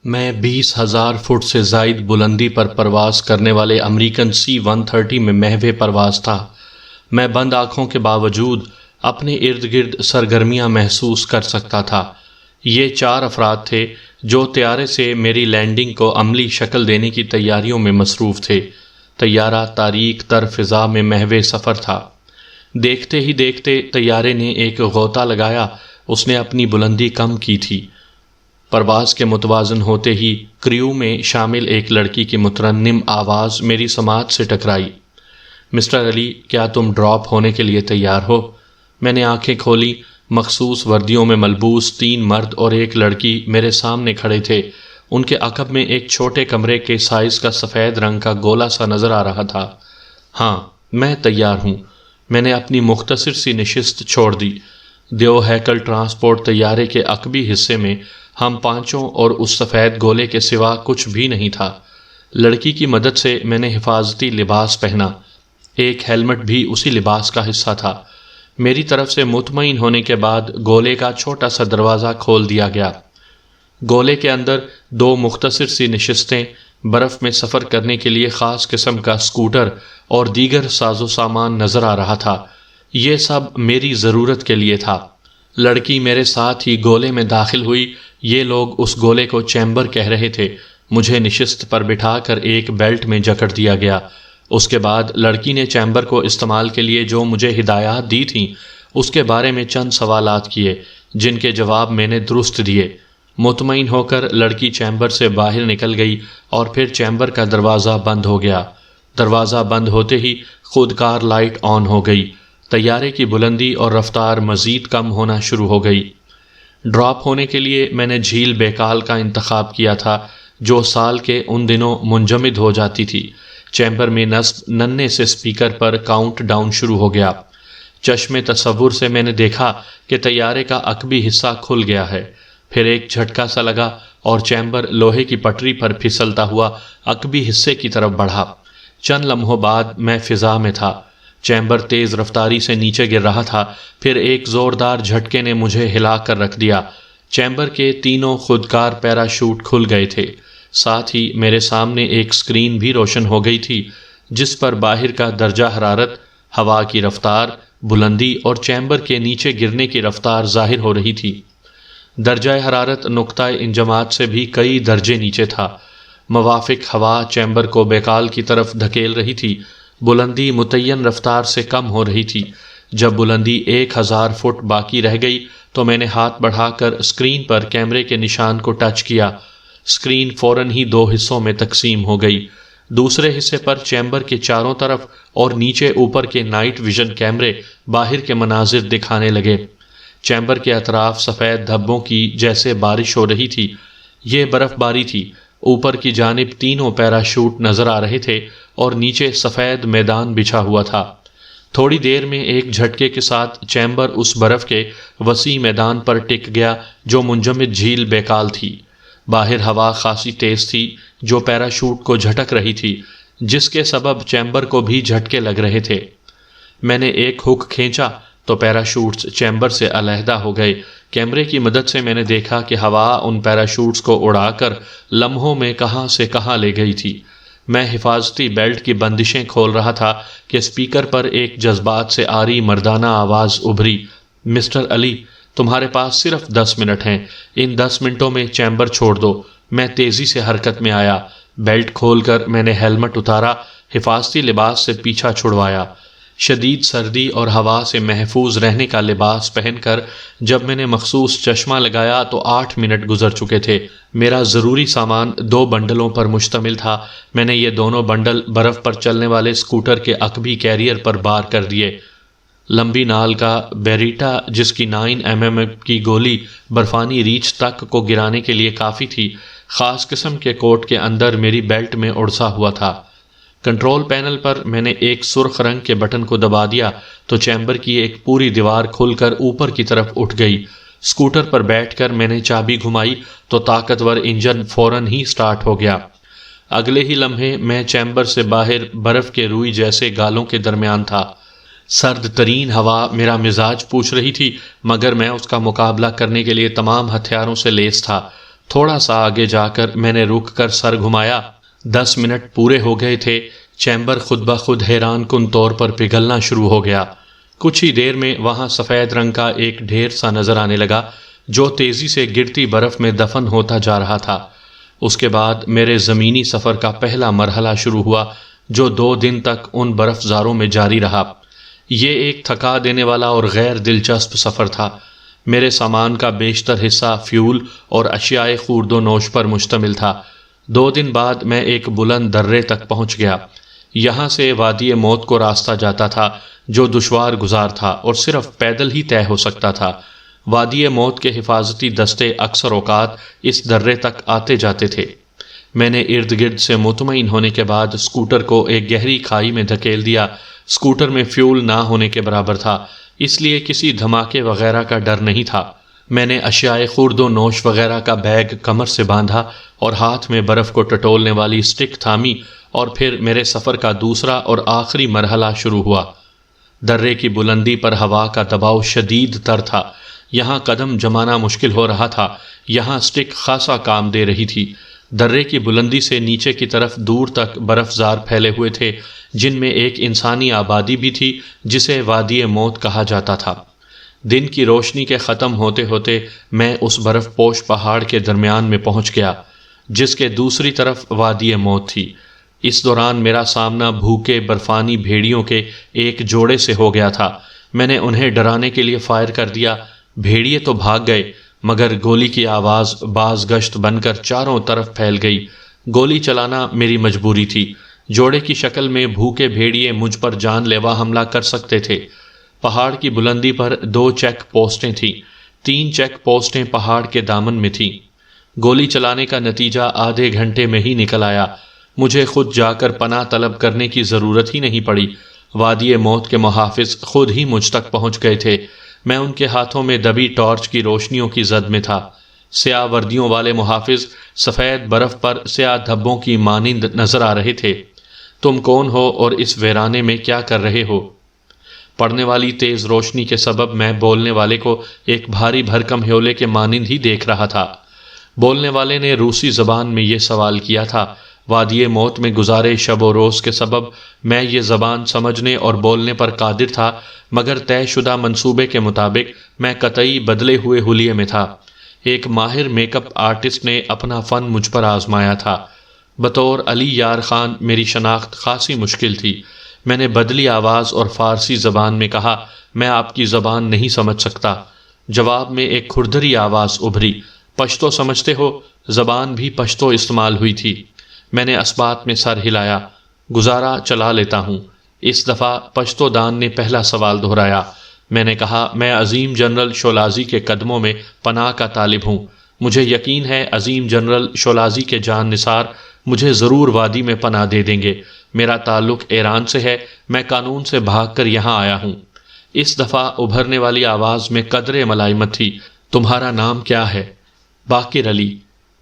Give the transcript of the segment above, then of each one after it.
میں 20,000 فٹ سے زائد بلندی پر پرواز کرنے والے امریکن C-130 میں محو پرواز تھا۔ میں بند آنکھوں کے باوجود اپنے ارد گرد سرگرمیاں محسوس کر سکتا تھا۔ یہ 4 افراد تھے جو طیارے سے میری لینڈنگ کو عملی شکل دینے کی تیاریوں میں مصروف تھے۔ طیارہ تاریک تر فضا میں محو سفر تھا۔ دیکھتے ہی دیکھتے طیارے نے ایک غوطہ لگایا۔ اس نے اپنی بلندی کم کی تھی۔ پرواز کے متوازن ہوتے ہی کریو میں شامل ایک لڑکی کی مترنم آواز میری سماعت سے ٹکرائی۔ مسٹر علی، کیا تم ڈراپ ہونے کے لیے تیار ہو؟ میں نے آنکھیں کھولی۔ مخصوص وردیوں میں ملبوس 3 مرد اور ایک لڑکی میرے سامنے کھڑے تھے۔ ان کے عقب میں ایک چھوٹے کمرے کے سائز کا سفید رنگ کا گولا سا نظر آ رہا تھا۔ ہاں، میں تیار ہوں۔ میں نے اپنی مختصر سی نشست چھوڑ دی۔ دیو ہیکل ٹرانسپورٹ طیارے کے عقبی حصے میں ہم پانچوں اور اس سفید گولے کے سوا کچھ بھی نہیں تھا۔ لڑکی کی مدد سے میں نے حفاظتی لباس پہنا۔ ایک ہیلمٹ بھی اسی لباس کا حصہ تھا۔ میری طرف سے مطمئن ہونے کے بعد گولے کا چھوٹا سا دروازہ کھول دیا گیا۔ گولے کے اندر 2 مختصر سی نشستیں، برف میں سفر کرنے کے لیے خاص قسم کا اسکوٹر اور دیگر ساز و سامان نظر آ رہا تھا۔ یہ سب میری ضرورت کے لیے تھا۔ لڑکی میرے ساتھ ہی گولے میں داخل ہوئی۔ یہ لوگ اس گولے کو چیمبر کہہ رہے تھے۔ مجھے نشست پر بٹھا کر ایک بیلٹ میں جکڑ دیا گیا۔ اس کے بعد لڑکی نے چیمبر کو استعمال کے لیے جو مجھے ہدایات دی تھیں اس کے بارے میں چند سوالات کیے، جن کے جواب میں نے درست دیے۔ مطمئن ہو کر لڑکی چیمبر سے باہر نکل گئی اور پھر چیمبر کا دروازہ بند ہو گیا۔ دروازہ بند ہوتے ہی خودکار لائٹ آن ہو گئی۔ طیارے کی بلندی اور رفتار مزید کم ہونا شروع ہو گئی۔ ڈراپ ہونے کے لیے میں نے جھیل بیکال کا انتخاب کیا تھا، جو سال کے ان دنوں منجمد ہو جاتی تھی۔ چیمبر میں نصب ننھے سے سپیکر پر کاؤنٹ ڈاؤن شروع ہو گیا۔ چشم تصور سے میں نے دیکھا کہ طیارے کا عقبی حصہ کھل گیا ہے۔ پھر ایک جھٹکا سا لگا اور چیمبر لوہے کی پٹری پر پھسلتا ہوا عقبی حصے کی طرف بڑھا۔ چند لمحوں بعد میں فضا میں تھا۔ چیمبر تیز رفتاری سے نیچے گر رہا تھا۔ پھر ایک زوردار جھٹکے نے مجھے ہلا کر رکھ دیا۔ چیمبر کے 3 خودکار پیراشوٹ کھل گئے تھے۔ ساتھ ہی میرے سامنے ایک سکرین بھی روشن ہو گئی تھی، جس پر باہر کا درجہ حرارت، ہوا کی رفتار، بلندی اور چیمبر کے نیچے گرنے کی رفتار ظاہر ہو رہی تھی۔ درجہ حرارت نقطہ انجماد سے بھی کئی درجے نیچے تھا۔ موافق ہوا چیمبر کو بیکال کی طرف دھکیل رہی تھی۔ بلندی متعین رفتار سے کم ہو رہی تھی۔ جب بلندی 1000 فٹ باقی رہ گئی تو میں نے ہاتھ بڑھا کر اسکرین پر کیمرے کے نشان کو ٹچ کیا۔ اسکرین فوراً ہی 2 حصوں میں تقسیم ہو گئی۔ دوسرے حصے پر چیمبر کے چاروں طرف اور نیچے اوپر کے نائٹ ویژن کیمرے باہر کے مناظر دکھانے لگے۔ چیمبر کے اطراف سفید دھبوں کی جیسے بارش ہو رہی تھی۔ یہ برف باری تھی۔ اوپر کی جانب 3 پیراشوٹ نظر آ رہے تھے اور نیچے سفید میدان بچھا ہوا تھا۔ تھوڑی دیر میں ایک جھٹکے کے ساتھ چیمبر اس برف کے وسیع میدان پر ٹک گیا جو منجمد جھیل بیکال تھی۔ باہر ہوا خاصی تیز تھی جو پیراشوٹ کو جھٹک رہی تھی، جس کے سبب چیمبر کو بھی جھٹکے لگ رہے تھے۔ میں نے ایک ہک کھینچا تو پیراشوٹس چیمبر سے علیحدہ ہو گئے۔ کیمرے کی مدد سے میں نے دیکھا کہ ہوا ان پیراشوٹس کو اڑا کر لمحوں میں کہاں سے کہاں لے گئی تھی۔ میں حفاظتی بیلٹ کی بندشیں کھول رہا تھا کہ اسپیکر پر ایک جذبات سے آری مردانہ آواز ابھری، مسٹر علی، تمہارے پاس صرف 10 منٹ ہیں۔ ان 10 منٹوں میں چیمبر چھوڑ دو۔ میں تیزی سے حرکت میں آیا۔ بیلٹ کھول کر میں نے ہیلمٹ اتارا، حفاظتی لباس سے پیچھا چھڑوایا۔ شدید سردی اور ہوا سے محفوظ رہنے کا لباس پہن کر جب میں نے مخصوص چشمہ لگایا تو 8 منٹ گزر چکے تھے۔ میرا ضروری سامان 2 بنڈلوں پر مشتمل تھا۔ میں نے یہ دونوں بنڈل برف پر چلنے والے اسکوٹر کے عقبی کیریئر پر بار کر دیے۔ لمبی نال کا بیریٹا، جس کی 9 mm کی گولی برفانی ریچھ تک کو گرانے کے لیے کافی تھی، خاص قسم کے کوٹ کے اندر میری بیلٹ میں اڑسا ہوا تھا۔ کنٹرول پینل پر میں نے ایک سرخ رنگ کے بٹن کو دبا دیا تو چیمبر کی ایک پوری دیوار کھل کر اوپر کی طرف اٹھ گئی۔ اسکوٹر پر بیٹھ کر میں نے چابی گھمائی تو طاقتور انجن فوراً ہی سٹارٹ ہو گیا۔ اگلے ہی لمحے میں چیمبر سے باہر برف کے روئی جیسے گالوں کے درمیان تھا۔ سرد ترین ہوا میرا مزاج پوچھ رہی تھی، مگر میں اس کا مقابلہ کرنے کے لیے تمام ہتھیاروں سے لیس تھا۔ تھوڑا سا آگے جا کر میں نے رک کر سر گھمایا۔ 10 منٹ پورے ہو گئے تھے۔ چیمبر خود بخود حیران کن طور پر پگھلنا شروع ہو گیا۔ کچھ ہی دیر میں وہاں سفید رنگ کا ایک ڈھیر سا نظر آنے لگا جو تیزی سے گرتی برف میں دفن ہوتا جا رہا تھا۔ اس کے بعد میرے زمینی سفر کا پہلا مرحلہ شروع ہوا جو 2 دن تک ان برف زاروں میں جاری رہا۔ یہ ایک تھکا دینے والا اور غیر دلچسپ سفر تھا۔ میرے سامان کا بیشتر حصہ فیول اور اشیاء خورد و نوش پر مشتمل تھا۔ 2 دن بعد میں ایک بلند درے تک پہنچ گیا۔ یہاں سے وادی موت کو راستہ جاتا تھا جو دشوار گزار تھا اور صرف پیدل ہی طے ہو سکتا تھا۔ وادی موت کے حفاظتی دستے اکثر اوقات اس درے تک آتے جاتے تھے۔ میں نے ارد گرد سے مطمئن ہونے کے بعد اسکوٹر کو ایک گہری کھائی میں دھکیل دیا۔ اسکوٹر میں فیول نہ ہونے کے برابر تھا، اس لیے کسی دھماکے وغیرہ کا ڈر نہیں تھا۔ میں نے اشیاء خورد و نوش وغیرہ کا بیگ کمر سے باندھا اور ہاتھ میں برف کو ٹٹولنے والی اسٹک تھامی، اور پھر میرے سفر کا دوسرا اور آخری مرحلہ شروع ہوا۔ درے کی بلندی پر ہوا کا دباؤ شدید تر تھا۔ یہاں قدم جمانا مشکل ہو رہا تھا، یہاں اسٹک خاصا کام دے رہی تھی۔ درے کی بلندی سے نیچے کی طرف دور تک برف زار پھیلے ہوئے تھے جن میں ایک انسانی آبادی بھی تھی جسے وادی موت کہا جاتا تھا۔ دن کی روشنی کے ختم ہوتے ہوتے میں اس برف پوش پہاڑ کے درمیان میں پہنچ گیا جس کے دوسری طرف وادی موت تھی۔ اس دوران میرا سامنا بھوکے برفانی بھیڑیوں کے ایک جوڑے سے ہو گیا تھا۔ میں نے انہیں ڈرانے کے لیے فائر کر دیا۔ بھیڑیے تو بھاگ گئے مگر گولی کی آواز باز گشت بن کر چاروں طرف پھیل گئی۔ گولی چلانا میری مجبوری تھی۔ جوڑے کی شکل میں بھوکے بھیڑیے مجھ پر جان لیوا حملہ کر سکتے تھے۔ پہاڑ کی بلندی پر 2 چیک پوسٹیں تھیں۔ 3 چیک پوسٹیں پہاڑ کے دامن میں تھیں۔ گولی چلانے کا نتیجہ آدھے گھنٹے میں ہی نکل آیا۔ مجھے خود جا کر پناہ طلب کرنے کی ضرورت ہی نہیں پڑی۔ وادی موت کے محافظ خود ہی مجھ تک پہنچ گئے تھے۔ میں ان کے ہاتھوں میں دبی ٹارچ کی روشنیوں کی زد میں تھا۔ سیاہ وردیوں والے محافظ سفید برف پر سیاہ دھبوں کی مانند نظر آ رہے تھے۔ تم کون ہو اور اس ویرانے میں کیا کر رہے ہو؟ پڑنے والی تیز روشنی کے سبب میں بولنے والے کو ایک بھاری بھرکم ہیولے کے مانند ہی دیکھ رہا تھا۔ بولنے والے نے روسی زبان میں یہ سوال کیا تھا۔ وادی موت میں گزارے شب و روز کے سبب میں یہ زبان سمجھنے اور بولنے پر قادر تھا، مگر طے شدہ منصوبے کے مطابق میں قطعی بدلے ہوئے حلیے میں تھا۔ ایک ماہر میک اپ آرٹسٹ نے اپنا فن مجھ پر آزمایا تھا۔ بطور علی یار خان میری شناخت خاصی مشکل تھی۔ میں نے بدلی آواز اور فارسی زبان میں کہا، میں آپ کی زبان نہیں سمجھ سکتا۔ جواب میں ایک کھردری آواز ابھری، پشتو سمجھتے ہو؟ زبان بھی پشتو استعمال ہوئی تھی۔ میں نے اسبات میں سر ہلایا۔ گزارا چلا لیتا ہوں۔ اس دفعہ پشتو دان نے پہلا سوال دہرایا۔ میں نے کہا، میں عظیم جنرل شولازی کے قدموں میں پناہ کا طالب ہوں۔ مجھے یقین ہے عظیم جنرل شولازی کے جان نثار مجھے ضرور وادی میں پناہ دے دیں گے۔ میرا تعلق ایران سے ہے، میں قانون سے بھاگ کر یہاں آیا ہوں۔ اس دفعہ ابھرنے والی آواز میں قدرے ملائمت تھی۔ تمہارا نام کیا ہے؟ باقر علی۔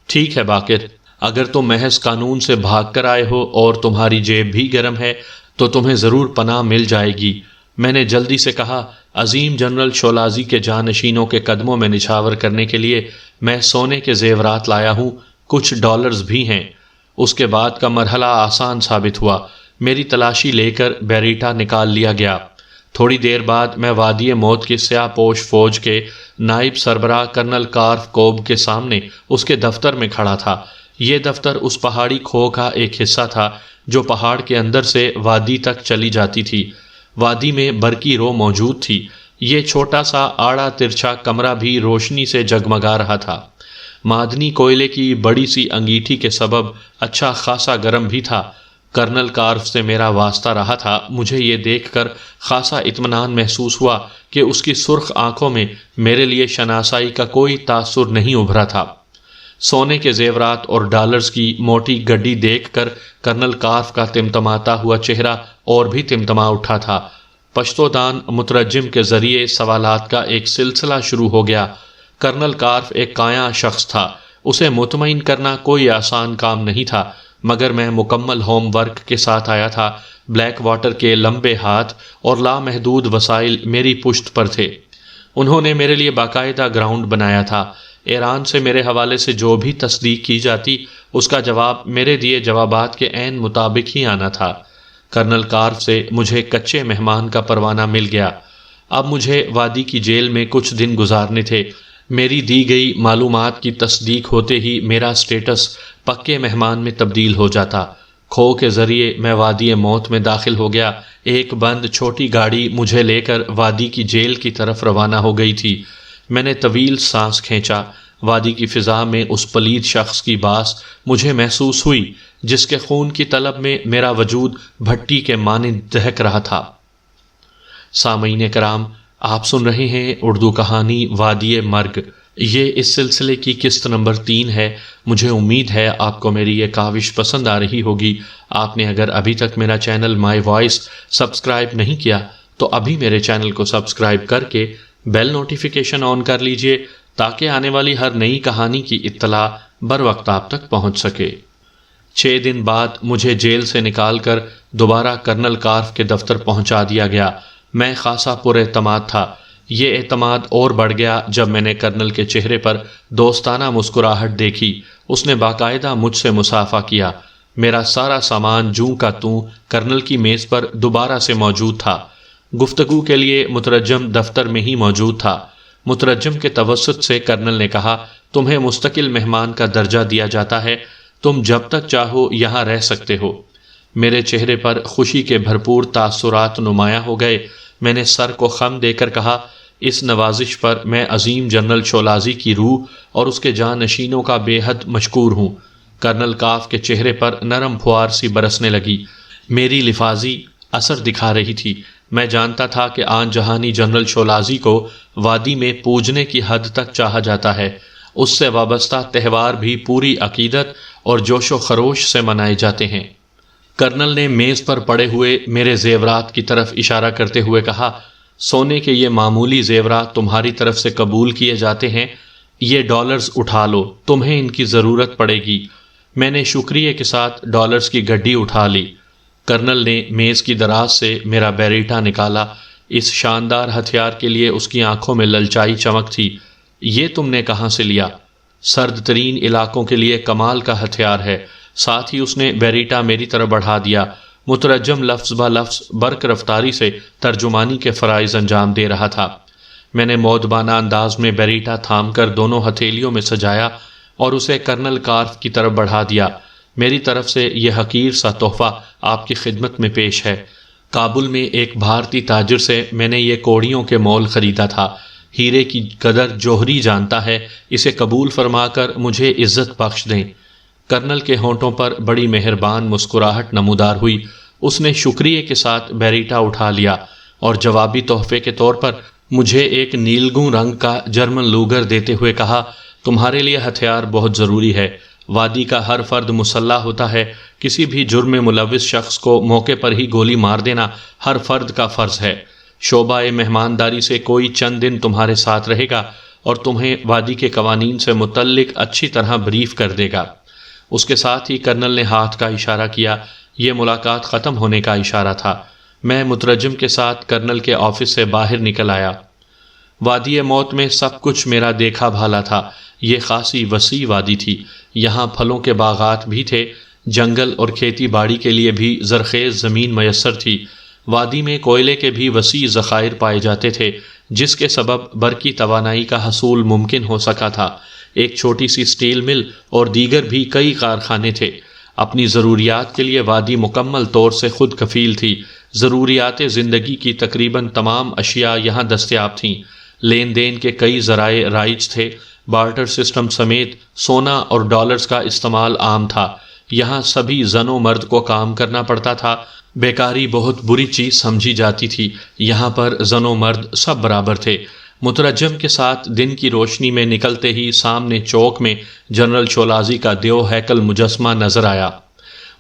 ٹھیک ہے باقر، اگر تم محض قانون سے بھاگ کر آئے ہو اور تمہاری جیب بھی گرم ہے تو تمہیں ضرور پناہ مل جائے گی۔ میں نے جلدی سے کہا، عظیم جنرل شولازی کے جانشینوں کے قدموں میں نچھاور کرنے کے لیے میں سونے کے زیورات لایا ہوں، کچھ ڈالرز بھی ہیں۔ اس کے بعد کا مرحلہ آسان ثابت ہوا۔ میری تلاشی لے کر بیریٹا نکال لیا گیا۔ تھوڑی دیر بعد میں وادی موت کی سیاہ پوش فوج کے نائب سربراہ کرنل کارف کوب کے سامنے اس کے دفتر میں کھڑا تھا۔ یہ دفتر اس پہاڑی کھو کا ایک حصہ تھا جو پہاڑ کے اندر سے وادی تک چلی جاتی تھی۔ وادی میں برقی رو موجود تھی۔ یہ چھوٹا سا آڑا ترچھا کمرہ بھی روشنی سے جگمگا رہا تھا۔ معدنی کوئلے کی بڑی سی انگیٹھی کے سبب اچھا خاصا گرم بھی تھا۔ کرنل کارف سے میرا واسطہ رہا تھا۔ مجھے یہ دیکھ کر خاصا اطمینان محسوس ہوا کہ اس کی سرخ آنکھوں میں میرے لیے شناسائی کا کوئی تاثر نہیں ابھرا تھا۔ سونے کے زیورات اور ڈالرز کی موٹی گڈی دیکھ کر کرنل کارف کا تمتماتا ہوا چہرہ اور بھی تمتما اٹھا تھا۔ پشتو دان مترجم کے ذریعے سوالات کا ایک سلسلہ شروع ہو گیا۔ کرنل کارف ایک کایاں شخص تھا۔ اسے مطمئن کرنا کوئی آسان کام نہیں تھا، مگر میں مکمل ہوم ورک کے ساتھ آیا تھا۔ بلیک واٹر کے لمبے ہاتھ اور لامحدود وسائل میری پشت پر تھے۔ انہوں نے میرے لیے باقاعدہ گراؤنڈ بنایا تھا۔ ایران سے میرے حوالے سے جو بھی تصدیق کی جاتی اس کا جواب میرے دیے جوابات کے عین مطابق ہی آنا تھا۔ کرنل کارف سے مجھے کچے مہمان کا پروانہ مل گیا۔ اب مجھے وادی کی جیل میں کچھ دن گزارنے تھے۔ میری دی گئی معلومات کی تصدیق ہوتے ہی میرا سٹیٹس پکے مہمان میں تبدیل ہو جاتا۔ کھو کے ذریعے میں وادی موت میں داخل ہو گیا۔ ایک بند چھوٹی گاڑی مجھے لے کر وادی کی جیل کی طرف روانہ ہو گئی تھی۔ میں نے طویل سانس کھینچا۔ وادی کی فضا میں اس پلید شخص کی باس مجھے محسوس ہوئی جس کے خون کی طلب میں میرا وجود بھٹی کے مانند دہک رہا تھا۔ سامعین کرام، آپ سن رہے ہیں اردو کہانی وادی مرگ۔ یہ اس سلسلے کی قسط نمبر 3 ہے۔ مجھے امید ہے آپ کو میری یہ کاوش پسند آ رہی ہوگی۔ آپ نے اگر ابھی تک میرا چینل مائی وائس سبسکرائب نہیں کیا تو ابھی میرے چینل کو سبسکرائب کر کے بیل نوٹیفیکیشن آن کر لیجئے تاکہ آنے والی ہر نئی کہانی کی اطلاع بر وقت آپ تک پہنچ سکے۔ 6 دن بعد مجھے جیل سے نکال کر دوبارہ کرنل کارف کے دفتر پہنچا دیا گیا۔ میں خاصا پر اعتماد تھا۔ یہ اعتماد اور بڑھ گیا جب میں نے کرنل کے چہرے پر دوستانہ مسکراہٹ دیکھی۔ اس نے باقاعدہ مجھ سے مصافحہ کیا۔ میرا سارا سامان جوں کا توں کرنل کی میز پر دوبارہ سے موجود تھا۔ گفتگو کے لیے مترجم دفتر میں ہی موجود تھا۔ مترجم کے توسط سے کرنل نے کہا، تمہیں مستقل مہمان کا درجہ دیا جاتا ہے، تم جب تک چاہو یہاں رہ سکتے ہو۔ میرے چہرے پر خوشی کے بھرپور تاثرات نمایاں ہو گئے۔ میں نے سر کو خم دے کر کہا، اس نوازش پر میں عظیم جنرل شولازی کی روح اور اس کے جانشینوں کا بے حد مشکور ہوں۔ کرنل کاف کے چہرے پر نرم پھوار سی برسنے لگی۔ میری لفاظی اثر دکھا رہی تھی۔ میں جانتا تھا کہ آن جہانی جنرل شولازی کو وادی میں پوجنے کی حد تک چاہا جاتا ہے۔ اس سے وابستہ تہوار بھی پوری عقیدت اور جوش و خروش سے منائے جاتے ہیں۔ کرنل نے میز پر پڑے ہوئے میرے زیورات کی طرف اشارہ کرتے ہوئے کہا، سونے کے یہ معمولی زیورات تمہاری طرف سے قبول کیے جاتے ہیں، یہ ڈالرز اٹھا لو، تمہیں ان کی ضرورت پڑے گی۔ میں نے شکریہ کے ساتھ ڈالرز کی گڈی اٹھا لی۔ کرنل نے میز کی دراز سے میرا بیریٹا نکالا۔ اس شاندار ہتھیار کے لیے اس کی آنکھوں میں للچائی چمک تھی۔ یہ تم نے کہاں سے لیا؟ سرد ترین علاقوں کے لیے کمال کا ہتھیار ہے۔ ساتھ ہی اس نے بیریٹا میری طرف بڑھا دیا۔ مترجم لفظ بہ لفظ برق رفتاری سے ترجمانی کے فرائض انجام دے رہا تھا۔ میں نے مؤدبانہ انداز میں بیریٹا تھام کر دونوں ہتھیلیوں میں سجایا اور اسے کرنل کارف کی طرف بڑھا دیا۔ میری طرف سے یہ حقیر سا تحفہ آپ کی خدمت میں پیش ہے۔ کابل میں ایک بھارتی تاجر سے میں نے یہ کوڑیوں کے مول خریدا تھا۔ ہیرے کی قدر جوہری جانتا ہے، اسے قبول فرما کر مجھے عزت بخش دیں۔ کرنل کے ہونٹوں پر بڑی مہربان مسکراہٹ نمودار ہوئی۔ اس نے شکریہ کے ساتھ بیریٹا اٹھا لیا اور جوابی تحفے کے طور پر مجھے ایک نیلگوں رنگ کا جرمن لوگر دیتے ہوئے کہا، تمہارے لیے ہتھیار بہت ضروری ہے۔ وادی کا ہر فرد مسلح ہوتا ہے۔ کسی بھی جرم میں ملوث شخص کو موقع پر ہی گولی مار دینا ہر فرد کا فرض ہے۔ شعبہ مہمانداری سے کوئی چند دن تمہارے ساتھ رہے گا اور تمہیں وادی کے قوانین سے متعلق اچھی طرح بریف کر دے گا۔ اس کے ساتھ ہی کرنل نے ہاتھ کا اشارہ کیا۔ یہ ملاقات ختم ہونے کا اشارہ تھا۔ میں مترجم کے ساتھ کرنل کے آفس سے باہر نکل آیا۔ وادی موت میں سب کچھ میرا دیکھا بھالا تھا۔ یہ خاصی وسیع وادی تھی۔ یہاں پھلوں کے باغات بھی تھے، جنگل اور کھیتی باڑی کے لیے بھی زرخیز زمین میسر تھی۔ وادی میں کوئلے کے بھی وسیع ذخائر پائے جاتے تھے، جس کے سبب برقی توانائی کا حصول ممکن ہو سکا تھا۔ ایک چھوٹی سی سٹیل مل اور دیگر بھی کئی کارخانے تھے۔ اپنی ضروریات کے لیے وادی مکمل طور سے خود کفیل تھی۔ ضروریات زندگی کی تقریباً تمام اشیاء یہاں دستیاب تھیں۔ لین دین کے کئی ذرائع رائج تھے۔ بارٹر سسٹم سمیت سونا اور ڈالرز کا استعمال عام تھا۔ یہاں سبھی زن و مرد کو کام کرنا پڑتا تھا۔ بیکاری بہت بری چیز سمجھی جاتی تھی۔ یہاں پر زن و مرد سب برابر تھے۔ مترجم کے ساتھ دن کی روشنی میں نکلتے ہی سامنے چوک میں جنرل شولازی کا دیو ہیکل مجسمہ نظر آیا۔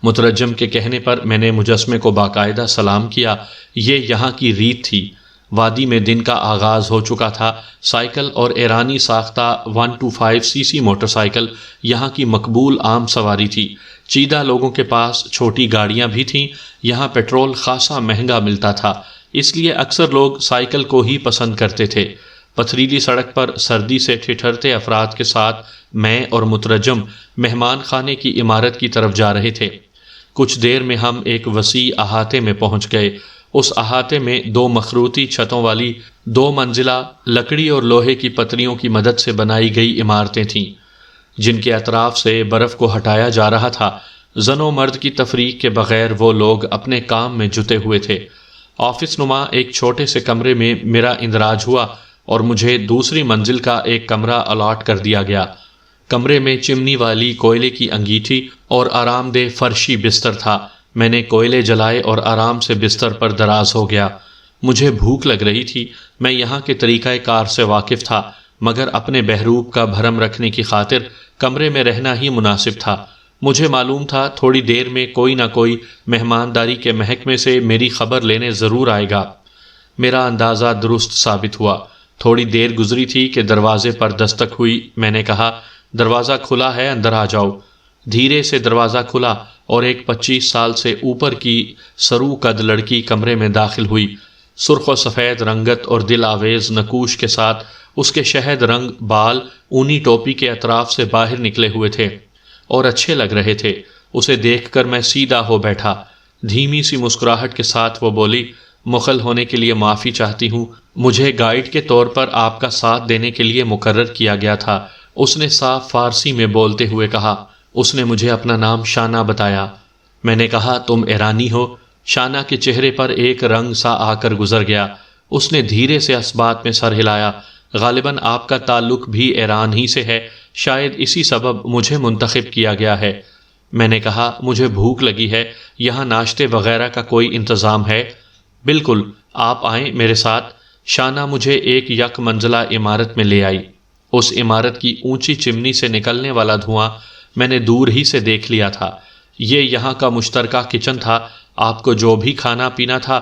مترجم کے کہنے پر میں نے مجسمے کو باقاعدہ سلام کیا۔ یہ یہاں کی ریت تھی۔ وادی میں دن کا آغاز ہو چکا تھا۔ سائیکل اور ایرانی ساختہ 125 سی سی موٹر سائیکل یہاں کی مقبول عام سواری تھی۔ چیدہ لوگوں کے پاس چھوٹی گاڑیاں بھی تھیں۔ یہاں پیٹرول خاصا مہنگا ملتا تھا، اس لیے اکثر لوگ سائیکل کو ہی پسند کرتے تھے۔ پتھریلی سڑک پر سردی سے ٹھٹھرتے افراد کے ساتھ میں اور مترجم مہمان خانے کی عمارت کی طرف جا رہے تھے۔ کچھ دیر میں ہم ایک وسیع احاطے میں پہنچ گئے۔ اس احاطے میں 2 مخروطی چھتوں والی 2 منزلہ لکڑی اور لوہے کی پتریوں کی مدد سے بنائی گئی عمارتیں تھیں، جن کے اطراف سے برف کو ہٹایا جا رہا تھا۔ زن و مرد کی تفریق کے بغیر وہ لوگ اپنے کام میں جٹے ہوئے تھے۔ آفس نما ایک چھوٹے سے کمرے میں میرا اندراج ہوا اور مجھے دوسری منزل کا ایک کمرہ الاٹ کر دیا گیا۔ کمرے میں چمنی والی کوئلے کی انگیٹھی اور آرام دہ فرشی بستر تھا۔ میں نے کوئلے جلائے اور آرام سے بستر پر دراز ہو گیا۔ مجھے بھوک لگ رہی تھی۔ میں یہاں کے طریقہ کار سے واقف تھا، مگر اپنے بہروپ کا بھرم رکھنے کی خاطر کمرے میں رہنا ہی مناسب تھا۔ مجھے معلوم تھا تھوڑی دیر میں کوئی نہ کوئی مہمانداری کے محکمے سے میری خبر لینے ضرور آئے گا۔ میرا اندازہ درست ثابت ہوا۔ تھوڑی دیر گزری تھی کہ دروازے پر دستک ہوئی۔ میں نے کہا، دروازہ کھلا ہے، اندر آ جاؤ۔ دھیرے سے دروازہ کھلا اور ایک 25 سال سے اوپر کی سرو قد لڑکی کمرے میں داخل ہوئی۔ سرخ و سفید رنگت اور دل آویز نقوش کے ساتھ اس کے شہد رنگ بال اونی ٹوپی کے اطراف سے باہر نکلے ہوئے تھے اور اچھے لگ رہے تھے۔ اسے دیکھ کر میں سیدھا ہو بیٹھا۔ دھیمی سی مسکراہٹ کے ساتھ وہ بولی، مخل ہونے کے لیے معافی چاہتی ہوں، مجھے گائیڈ کے طور پر آپ کا ساتھ دینے کے لیے مقرر کیا گیا تھا۔ اس نے صاف فارسی میں بولتے ہوئے کہا۔ اس نے مجھے اپنا نام شانہ بتایا۔ میں نے کہا، تم ایرانی ہو؟ شانہ کے چہرے پر ایک رنگ سا آ کر گزر گیا۔ اس نے دھیرے سے اسبات میں سر ہلایا۔ غالباً آپ کا تعلق بھی ایران ہی سے ہے، شاید اسی سبب مجھے منتخب کیا گیا ہے۔ میں نے کہا، مجھے بھوک لگی ہے، یہاں ناشتے وغیرہ کا کوئی انتظام ہے؟ بالکل، آپ آئیں میرے ساتھ۔ شانہ مجھے ایک یک منزلہ عمارت میں لے آئی۔ اس عمارت کی اونچی چمنی سے نکلنے والا دھواں میں نے دور ہی سے دیکھ لیا تھا۔ یہ یہاں کا مشترکہ کچن تھا۔ آپ کو جو بھی کھانا پینا تھا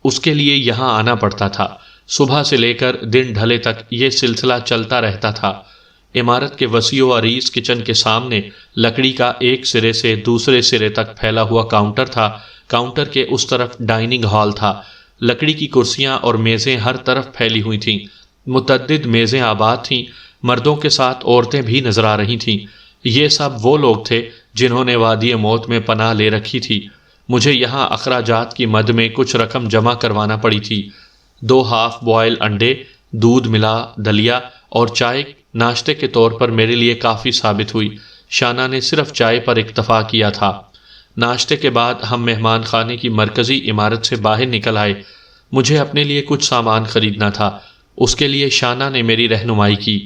اس کے لیے یہاں آنا پڑتا تھا۔ صبح سے لے کر دن ڈھلے تک یہ سلسلہ چلتا رہتا تھا۔ عمارت کے وسیع و عریض کچن کے سامنے لکڑی کا ایک سرے سے دوسرے سرے تک پھیلا ہوا کاؤنٹر تھا۔ کاؤنٹر کے اس طرف ڈائننگ ہال تھا۔ لکڑی کی کرسیاں اور میزیں ہر طرف پھیلی ہوئی تھیں۔ متعدد میزیں آباد تھیں۔ مردوں کے ساتھ عورتیں بھی نظر آ رہی تھیں۔ یہ سب وہ لوگ تھے جنہوں نے وادی موت میں پناہ لے رکھی تھی۔ مجھے یہاں اخراجات کی مد میں کچھ رقم جمع کروانا پڑی تھی۔ 2 ہاف بوائل انڈے، دودھ ملا دلیا اور چائے ناشتے کے طور پر میرے لیے کافی ثابت ہوئی۔ شانہ نے صرف چائے پر اکتفا کیا تھا۔ ناشتے کے بعد ہم مہمان خانے کی مرکزی عمارت سے باہر نکل آئے۔ مجھے اپنے لیے کچھ سامان خریدنا تھا۔ اس کے لیے شانہ نے میری رہنمائی کی۔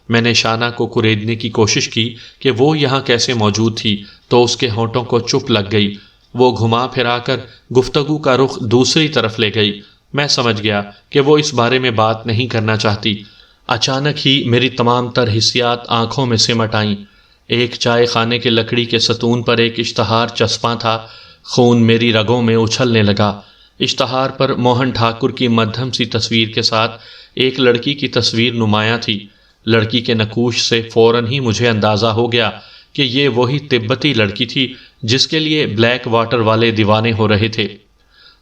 میں نے شانہ کو کریدنے کی کوشش کی کہ وہ یہاں کیسے موجود تھی، تو اس کے ہونٹوں کو چپ لگ گئی۔ وہ گھما پھرا کر گفتگو کا رخ دوسری طرف لے گئی۔ میں سمجھ گیا کہ وہ اس بارے میں بات نہیں کرنا چاہتی۔ اچانک ہی میری تمام تر حسیات آنکھوں میں سمٹ آئیں۔ ایک چائے خانے کے لکڑی کے ستون پر ایک اشتہار چسپاں تھا۔ خون میری رگوں میں اچھلنے لگا۔ اشتہار پر موہن ٹھاکر کی مدھم سی تصویر کے ساتھ ایک لڑکی کی تصویر نمایاں تھی۔ لڑکی کے نقوش سے فوراً ہی مجھے اندازہ ہو گیا کہ یہ وہی تبتی لڑکی تھی جس کے لیے بلیک واٹر والے دیوانے ہو رہے تھے۔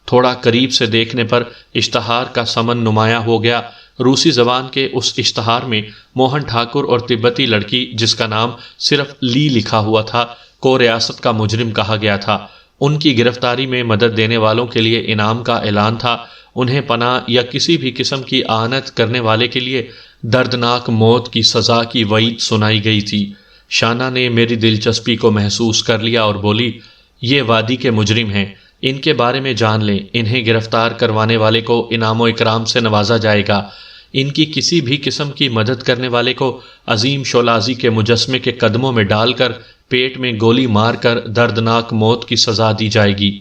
تھوڑا قریب سے دیکھنے پر اشتہار کا سمن نمایاں ہو گیا۔ روسی زبان کے اس اشتہار میں موہن ٹھاکر اور تبتی لڑکی، جس کا نام صرف لی لکھا ہوا تھا، کو ریاست کا مجرم کہا گیا تھا۔ ان کی گرفتاری میں مدد دینے والوں کے لیے انعام کا اعلان تھا۔ انہیں پناہ یا کسی بھی قسم کی اعانت کرنے والے کے لیے دردناک موت کی سزا کی وعید سنائی گئی تھی۔ شانہ نے میری دلچسپی کو محسوس کر لیا اور بولی، یہ وادی کے مجرم ہیں، ان کے بارے میں جان لیں۔ انہیں گرفتار کروانے والے کو انعام و اکرام سے نوازا جائے گا۔ ان کی کسی بھی قسم کی مدد کرنے والے کو عظیم شولازی کے مجسمے کے قدموں میں ڈال کر پیٹ میں گولی مار کر دردناک موت کی سزا دی جائے گی۔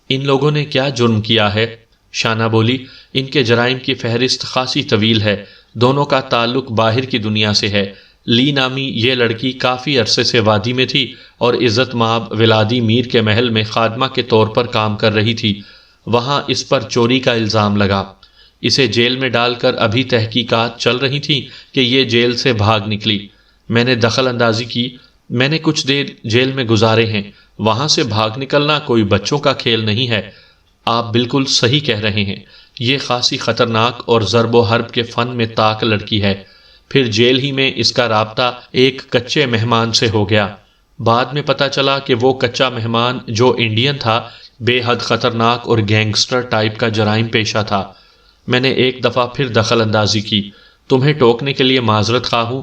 ان لوگوں نے کیا جرم کیا ہے؟ شانہ بولی، ان کے جرائم کی فہرست خاصی طویل ہے۔ دونوں کا تعلق باہر کی دنیا سے ہے۔ لی نامی یہ لڑکی کافی عرصے سے وادی میں تھی اور عزت مآب ولادی میر کے محل میں خادمہ کے طور پر کام کر رہی تھی۔ وہاں اس پر چوری کا الزام لگا۔ اسے جیل میں ڈال کر ابھی تحقیقات چل رہی تھیں کہ یہ جیل سے بھاگ نکلی۔ میں نے دخل اندازی کی، میں نے کچھ دیر جیل میں گزارے ہیں، وہاں سے بھاگ نکلنا کوئی بچوں کا کھیل نہیں ہے۔ آپ بالکل صحیح کہہ رہے ہیں، یہ خاصی خطرناک اور ضرب و حرب کے فن میں طاق لڑکی ہے۔ پھر جیل ہی میں اس کا رابطہ ایک کچے مہمان سے ہو گیا۔ بعد میں پتہ چلا کہ وہ کچا مہمان جو انڈین تھا بے حد خطرناک اور گینگسٹر ٹائپ کا جرائم پیشہ تھا۔ میں نے ایک دفعہ پھر دخل اندازی کی۔ تمہیں ٹوکنے کے لیے معذرت خواہ ہوں،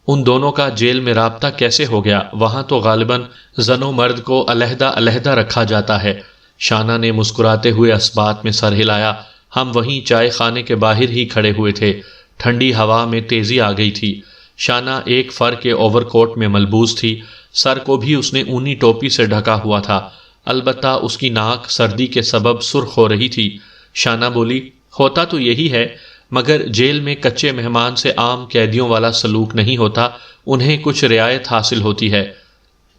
ان دونوں کا جیل میں رابطہ کیسے ہو گیا؟ وہاں تو غالباً زن و مرد کو علیحدہ علیحدہ رکھا جاتا ہے۔ شانہ نے مسکراتے ہوئے اثبات میں سر ہلایا۔ ہم وہیں چائے خانے کے باہر ہی کھڑے ہوئے تھے۔ ٹھنڈی ہوا میں تیزی آ گئی تھی۔ شانہ ایک فر کے اوور کوٹ میں ملبوس تھی، سر کو بھی اس نے اونی ٹوپی سے ڈھکا ہوا تھا، البتہ اس کی ناک سردی کے سبب سرخ ہو رہی تھی۔ شانہ بولی، ہوتا تو یہی ہے، مگر جیل میں کچے مہمان سے عام قیدیوں والا سلوک نہیں ہوتا، انہیں کچھ رعایت حاصل ہوتی ہے،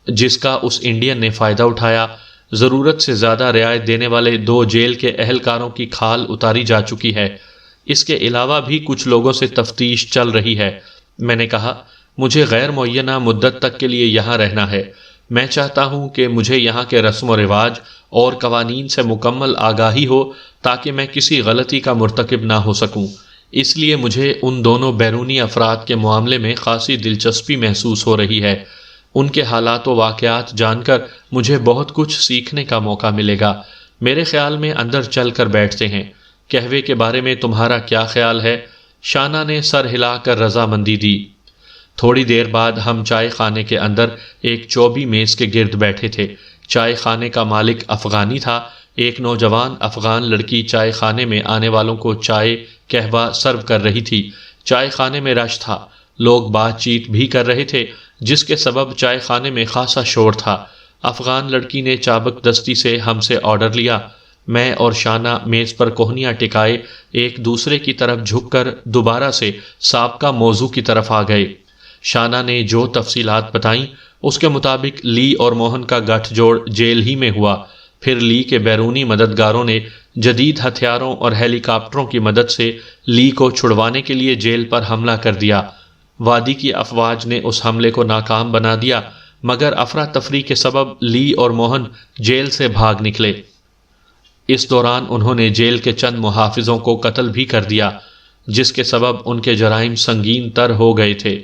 جس کا اس انڈین نے فائدہ اٹھایا۔ ضرورت سے زیادہ رعایت دینے والے 2 جیل کے اہلکاروں کی کھال اتاری جا چکی ہے۔ اس کے علاوہ بھی کچھ لوگوں سے تفتیش چل رہی ہے۔ میں نے کہا، مجھے غیر معینہ مدت تک کے لیے یہاں رہنا ہے۔ میں چاہتا ہوں کہ مجھے یہاں کے رسم و رواج اور قوانین سے مکمل آگاہی ہو تاکہ میں کسی غلطی کا مرتکب نہ ہو سکوں۔ اس لیے مجھے ان دونوں بیرونی افراد کے معاملے میں خاصی دلچسپی محسوس ہو رہی ہے۔ ان کے حالات و واقعات جان کر مجھے بہت کچھ سیکھنے کا موقع ملے گا۔ میرے خیال میں اندر چل کر بیٹھتے ہیں۔ قہوے کے بارے میں تمہارا کیا خیال ہے؟ شانہ نے سر ہلا کر رضامندی دی۔ تھوڑی دیر بعد ہم چائے خانے کے اندر ایک چوبی میز کے گرد بیٹھے تھے۔ چائے خانے کا مالک افغانی تھا۔ ایک نوجوان افغان لڑکی چائے خانے میں آنے والوں کو چائے قہوہ سرو کر رہی تھی۔ چائے خانے میں رش تھا، لوگ بات چیت بھی کر رہے تھے، جس کے سبب چائے خانے میں خاصا شور تھا۔ افغان لڑکی نے چابک دستی سے ہم سے آرڈر لیا۔ میں اور شانہ میز پر کوہنیاں ٹکائے ایک دوسرے کی طرف جھک کر دوبارہ سے سابقہ موضوع کی طرف آ گئے۔ شانہ نے جو تفصیلات بتائیں اس کے مطابق لی اور موہن کا گٹھ جوڑ جیل ہی میں ہوا۔ پھر لی کے بیرونی مددگاروں نے جدید ہتھیاروں اور ہیلی کاپٹروں کی مدد سے لی کو چھڑوانے کے لیے جیل پر حملہ کر دیا۔ وادی کی افواج نے اس حملے کو ناکام بنا دیا، مگر افراتفری کے سبب لی اور موہن جیل سے بھاگ نکلے۔ اس دوران انہوں نے جیل کے چند محافظوں کو قتل بھی کر دیا، جس کے سبب ان کے جرائم سنگین تر ہو گئے تھے۔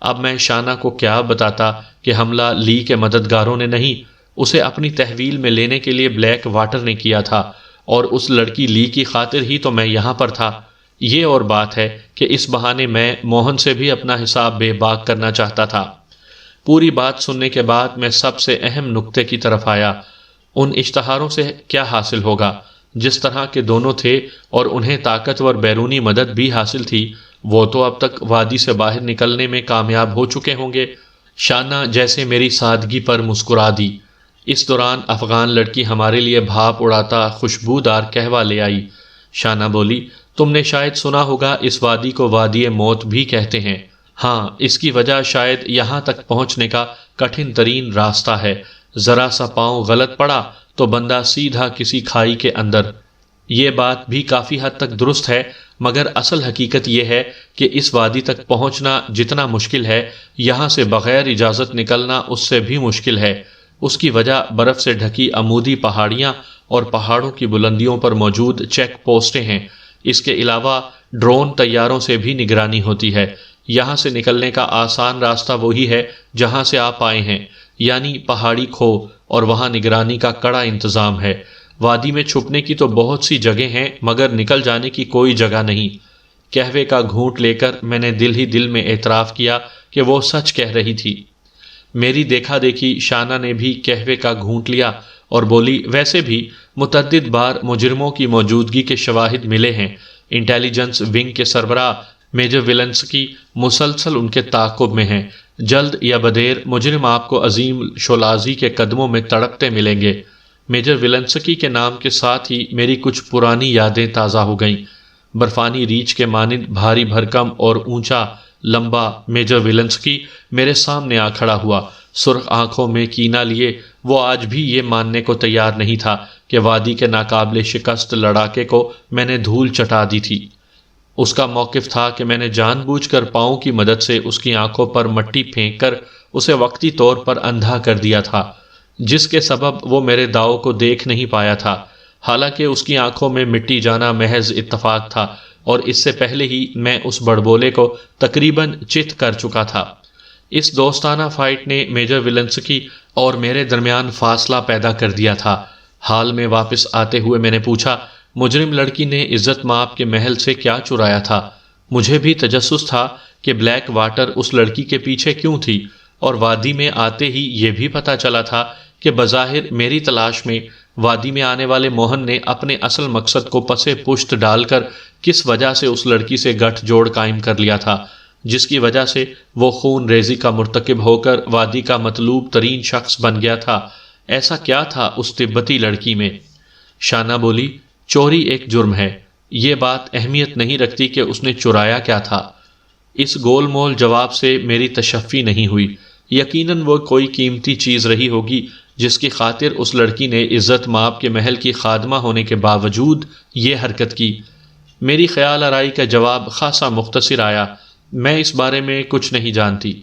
اب میں شانہ کو کیا بتاتا کہ حملہ لی کے مددگاروں نے نہیں، اسے اپنی تحویل میں لینے کے لیے بلیک واٹر نے کیا تھا، اور اس لڑکی لی کی خاطر ہی تو میں یہاں پر تھا۔ یہ اور بات ہے کہ اس بہانے میں موہن سے بھی اپنا حساب بے باک کرنا چاہتا تھا۔ پوری بات سننے کے بعد میں سب سے اہم نقطے کی طرف آیا۔ ان اشتہاروں سے کیا حاصل ہوگا؟ جس طرح کے دونوں تھے اور انہیں طاقتور بیرونی مدد بھی حاصل تھی، وہ تو اب تک وادی سے باہر نکلنے میں کامیاب ہو چکے ہوں گے۔ شانہ جیسے میری سادگی پر مسکرا دی۔ اس دوران افغان لڑکی ہمارے لیے بھاپ اڑاتا خوشبودار قہوہ لے آئی۔ شانہ بولی، تم نے شاید سنا ہوگا اس وادی کو وادی موت بھی کہتے ہیں۔ ہاں، اس کی وجہ شاید یہاں تک پہنچنے کا کٹھن ترین راستہ ہے۔ ذرا سا پاؤں غلط پڑا تو بندہ سیدھا کسی کھائی کے اندر۔ یہ بات بھی کافی حد تک درست ہے، مگر اصل حقیقت یہ ہے کہ اس وادی تک پہنچنا جتنا مشکل ہے، یہاں سے بغیر اجازت نکلنا اس سے بھی مشکل ہے۔ اس کی وجہ برف سے ڈھکی عمودی پہاڑیاں اور پہاڑوں کی بلندیوں پر موجود چیک پوسٹیں ہیں۔ اس کے علاوہ ڈرون طیاروں سے بھی نگرانی ہوتی ہے۔ یہاں سے نکلنے کا آسان راستہ وہی ہے جہاں سے آپ آئے ہیں، یعنی پہاڑی کھو، اور وہاں نگرانی کا کڑا انتظام ہے۔ وادی میں چھپنے کی تو بہت سی جگہ ہیں، مگر نکل جانے کی کوئی جگہ نہیں۔ قہوے کا گھونٹ لے کر میں نے دل ہی دل میں اعتراف کیا کہ وہ سچ کہہ رہی تھی۔ میری دیکھا دیکھی شانہ نے بھی قہوے کا گھونٹ لیا اور بولی، ویسے بھی متعدد بار مجرموں کی موجودگی کے شواہد ملے ہیں۔ انٹیلیجنس ونگ کے سربراہ میجر ولنسکی مسلسل ان کے تعاقب میں ہیں۔ جلد یا بدیر مجرم آپ کو عظیم شولازی کے قدموں میں تڑپتے ملیں گے۔ میجر ولنسکی کے نام کے ساتھ ہی میری کچھ پرانی یادیں تازہ ہو گئیں۔ برفانی ریچھ کے مانند بھاری بھرکم اور اونچا لمبا میجر ولنسکی میرے سامنے آ کھڑا ہوا۔ سرخ آنکھوں میں کینہ لیے وہ آج بھی یہ ماننے کو تیار نہیں تھا کہ وادی کے ناقابل شکست لڑاکے کو میں نے دھول چٹا دی تھی۔ اس کا موقف تھا کہ میں نے جان بوجھ کر پاؤں کی مدد سے اس کی آنکھوں پر مٹی پھینک کر اسے وقتی طور پر اندھا کر دیا تھا، جس کے سبب وہ میرے داؤ کو دیکھ نہیں پایا تھا۔ حالانکہ اس کی آنکھوں میں مٹی جانا محض اتفاق تھا اور اس سے پہلے ہی میں اس بڑبولے کو تقریباً چت کر چکا تھا۔ اس دوستانہ فائٹ نے میجر ولنسکی اور میرے درمیان فاصلہ پیدا کر دیا تھا۔ حال میں واپس آتے ہوئے میں نے پوچھا، مجرم لڑکی نے عزت مآب کے محل سے کیا چرایا تھا؟ مجھے بھی تجسس تھا کہ بلیک واٹر اس لڑکی کے پیچھے کیوں تھی، اور وادی میں آتے ہی یہ بھی پتہ چلا تھا کہ بظاہر میری تلاش میں وادی میں آنے والے موہن نے اپنے اصل مقصد کو پسے پشت ڈال کر کس وجہ سے اس لڑکی سے گٹھ جوڑ قائم کر لیا تھا، جس کی وجہ سے وہ خون ریزی کا مرتکب ہو کر وادی کا مطلوب ترین شخص بن گیا تھا۔ ایسا کیا تھا اس تبتی لڑکی میں؟ شانہ بولی، چوری ایک جرم ہے، یہ بات اہمیت نہیں رکھتی کہ اس نے چرایا کیا تھا۔ اس گول مول جواب سے میری تشفی نہیں ہوئی۔ یقیناً وہ کوئی قیمتی چیز رہی ہوگی جس کی خاطر اس لڑکی نے عزت مآب کے محل کی خادمہ ہونے کے باوجود یہ حرکت کی۔ میری خیال آرائی کا جواب خاصا مختصر آیا، میں اس بارے میں کچھ نہیں جانتی۔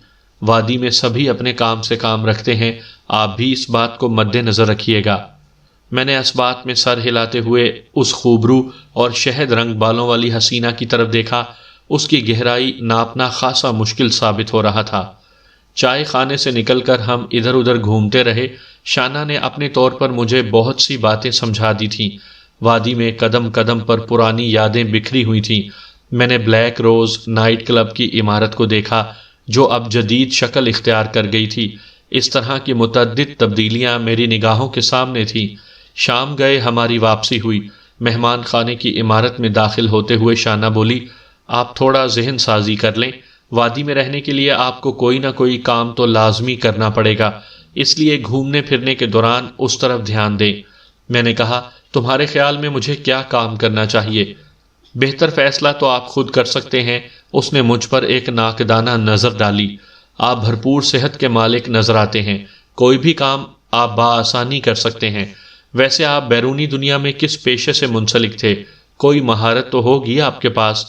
وادی میں سبھی اپنے کام سے کام رکھتے ہیں، آپ بھی اس بات کو مد نظر رکھیے گا۔ میں نے اس بات میں سر ہلاتے ہوئے اس خوبرو اور شہد رنگ بالوں والی حسینہ کی طرف دیکھا۔ اس کی گہرائی ناپنا خاصا مشکل ثابت ہو رہا تھا۔ چائے خانے سے نکل کر ہم ادھر ادھر گھومتے رہے۔ شانہ نے اپنے طور پر مجھے بہت سی باتیں سمجھا دی تھیں۔ وادی میں قدم قدم پر پرانی یادیں بکھری ہوئی تھیں۔ میں نے بلیک روز نائٹ کلب کی عمارت کو دیکھا جو اب جدید شکل اختیار کر گئی تھی۔ اس طرح کی متعدد تبدیلیاں میری نگاہوں کے سامنے تھیں۔ شام گئے ہماری واپسی ہوئی۔ مہمان خانے کی عمارت میں داخل ہوتے ہوئے شانہ بولی، آپ تھوڑا ذہن سازی کر لیں، وادی میں رہنے کے لیے آپ کو کوئی نہ کوئی کام تو لازمی کرنا پڑے گا، اس لیے گھومنے پھرنے کے دوران اس طرف دھیان دیں۔ میں نے کہا، تمہارے خیال میں مجھے کیا کام کرنا چاہیے؟ بہتر فیصلہ تو آپ خود کر سکتے ہیں۔ اس نے مجھ پر ایک ناقدانہ نظر ڈالی۔ آپ بھرپور صحت کے مالک نظر آتے ہیں، کوئی بھی کام آپ بآسانی کر سکتے ہیں۔ ویسے آپ بیرونی دنیا میں کس پیشے سے منسلک تھے؟ کوئی مہارت تو ہوگی آپ کے پاس۔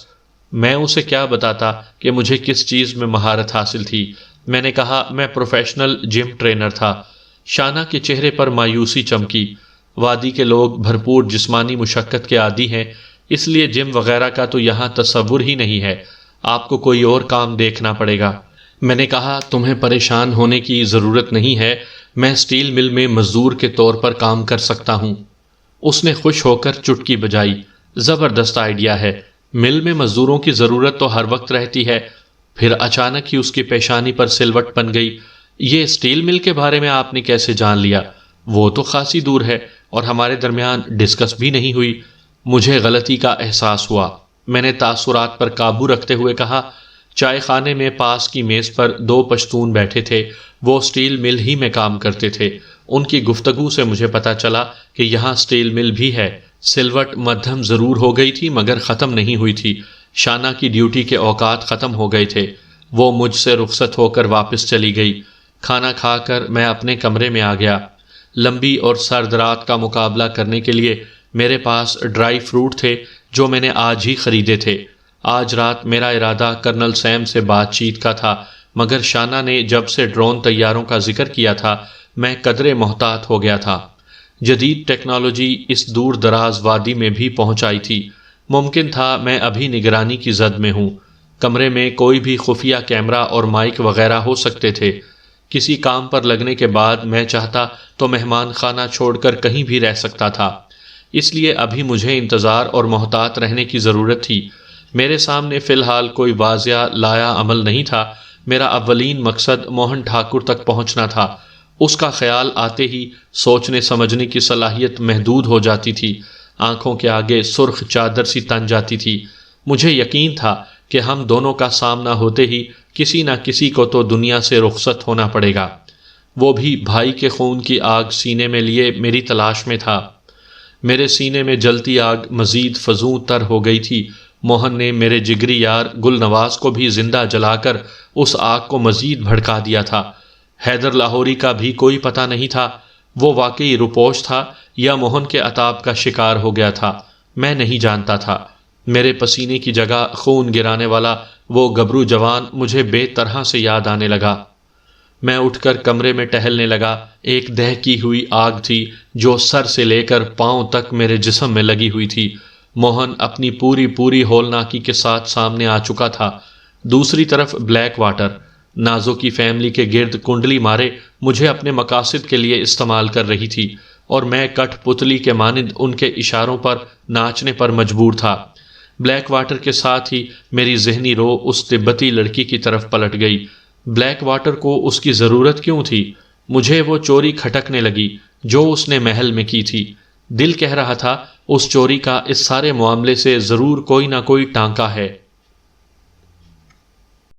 میں اسے کیا بتاتا کہ مجھے کس چیز میں مہارت حاصل تھی؟ میں نے کہا، میں پروفیشنل جم ٹرینر تھا۔ شانہ کے چہرے پر مایوسی چمکی۔ وادی کے لوگ بھرپور جسمانی مشقت کے عادی ہیں، اس لیے جم وغیرہ کا تو یہاں تصور ہی نہیں ہے، آپ کو کوئی اور کام دیکھنا پڑے گا۔ میں نے کہا، تمہیں پریشان ہونے کی ضرورت نہیں ہے، میں اسٹیل مل میں مزدور کے طور پر کام کر سکتا ہوں۔ اس نے خوش ہو کر چٹکی بجائی، زبردست آئیڈیا ہے، مل میں مزدوروں کی ضرورت تو ہر وقت رہتی ہے۔ پھر اچانک ہی اس کی پیشانی پر سلوٹ بن گئی۔ یہ اسٹیل مل کے بارے میں آپ نے کیسے جان لیا؟ وہ تو خاصی دور ہے اور ہمارے درمیان ڈسکس بھی نہیں ہوئی۔ مجھے غلطی کا احساس ہوا۔ میں نے تاثرات پر قابو رکھتے ہوئے کہا، چائے خانے میں پاس کی میز پر 2 پشتون بیٹھے تھے، وہ اسٹیل مل ہی میں کام کرتے تھے۔ ان کی گفتگو سے مجھے پتا چلا کہ یہاں اسٹیل مل بھی ہے۔ سلوٹ مدھم ضرور ہو گئی تھی مگر ختم نہیں ہوئی تھی۔ شانہ کی ڈیوٹی کے اوقات ختم ہو گئے تھے، وہ مجھ سے رخصت ہو کر واپس چلی گئی۔ کھانا کھا کر میں اپنے کمرے میں آ گیا۔ لمبی اور سرد رات کا مقابلہ کرنے کے لیے میرے پاس ڈرائی فروٹ تھے جو میں نے آج ہی خریدے تھے۔ آج رات میرا ارادہ کرنل سیم سے بات چیت کا تھا، مگر شانہ نے جب سے ڈرون طیاروں کا ذکر کیا تھا میں قدرے محتاط ہو گیا تھا۔ جدید ٹیکنالوجی اس دور دراز وادی میں بھی پہنچ آئی تھی۔ ممکن تھا میں ابھی نگرانی کی زد میں ہوں۔ کمرے میں کوئی بھی خفیہ کیمرہ اور مائک وغیرہ ہو سکتے تھے۔ کسی کام پر لگنے کے بعد میں چاہتا تو مہمان خانہ چھوڑ کر کہیں بھی رہ سکتا تھا، اس لیے ابھی مجھے انتظار اور محتاط رہنے کی ضرورت تھی۔ میرے سامنے فی الحال کوئی واضح لایا عمل نہیں تھا۔ میرا اولین مقصد موہن ٹھاکر تک پہنچنا تھا۔ اس کا خیال آتے ہی سوچنے سمجھنے کی صلاحیت محدود ہو جاتی تھی، آنکھوں کے آگے سرخ چادر سی تن جاتی تھی۔ مجھے یقین تھا کہ ہم دونوں کا سامنا ہوتے ہی کسی نہ کسی کو تو دنیا سے رخصت ہونا پڑے گا، وہ بھی بھائی کے خون کی آگ سینے میں لیے میری تلاش میں تھا۔ میرے سینے میں جلتی آگ مزید فزوں تر ہو گئی تھی۔ موہن نے میرے جگری یار گل نواز کو بھی زندہ جلا کر اس آگ کو مزید بھڑکا دیا تھا۔ حیدر لاہوری کا بھی کوئی پتہ نہیں تھا، وہ واقعی روپوش تھا یا موہن کے عطاب کا شکار ہو گیا تھا، میں نہیں جانتا تھا۔ میرے پسینے کی جگہ خون گرانے والا وہ گبرو جوان مجھے بے طرح سے یاد آنے لگا۔ میں اٹھ کر کمرے میں ٹہلنے لگا۔ ایک دہکی ہوئی آگ تھی جو سر سے لے کر پاؤں تک میرے جسم میں لگی ہوئی تھی۔ موہن اپنی پوری ہولناکی کے ساتھ سامنے آ چکا تھا۔ دوسری طرف بلیک واٹر نازو کی فیملی کے گرد کنڈلی مارے مجھے اپنے مقاصد کے لیے استعمال کر رہی تھی، اور میں کٹ پتلی کے مانند ان کے اشاروں پر ناچنے پر مجبور تھا۔ بلیک واٹر کے ساتھ ہی میری ذہنی رو اس تبتی لڑکی کی طرف پلٹ گئی۔ بلیک واٹر کو اس کی ضرورت کیوں تھی؟ مجھے وہ چوری کھٹکنے لگی جو اس نے محل میں کی تھی۔ دل کہہ رہا تھا اس چوری کا اس سارے معاملے سے ضرور کوئی نہ کوئی ٹانکا ہے۔